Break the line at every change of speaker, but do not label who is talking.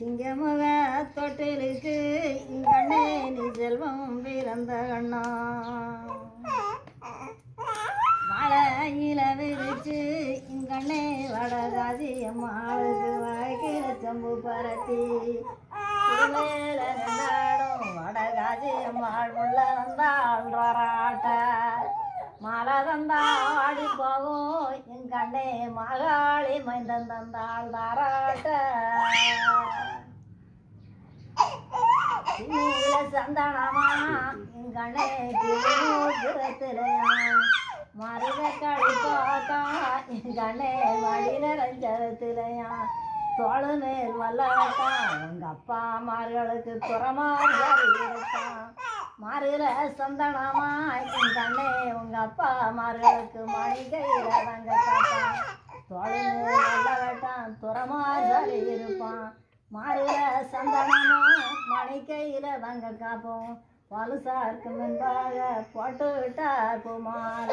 சிங்கமுக தொட்டிலுக்கு இங்கண்ணே நீ செல்வம் பிறந்த கண்ணா மழையில விரிச்சு இங்கண்ணே வடகாதி அம்மாளுக்கு வாய்க்கில சம்பு பரத்தி மேல நின்றாடும் வடகாதி அம்மாள் உள்ள வந்தாள் வராட்ட மலை தந்தாள் ஆடி போகும் எங்கண்ணே மகாளி மைந்தன் தந்தாள் தாராட்ட நீல சந்தனமா எங்கண்ணே கிரத்திலையா மருத கழிப்பாக்கா எங்கண்ணே மடியில ரஞ்சத்திலையா தோளு மேல் வல்லட்டா உங்க அப்பா மார்களுக்கு புறமாறு இருக்கான் மாறுல சந்தனமா எங்கண்ணே உங்க அப்பா மார்களுக்கு மணிகையில தங்க காப்பான் தோளு மேல் வல்லவட்டான் புறமாறு இருப்பான் மாறுல சந்தனமா மணிக்கையில தங்க காப்போம் பலுசாருக்கு முன்பாக போட்டு விட்டார் குமார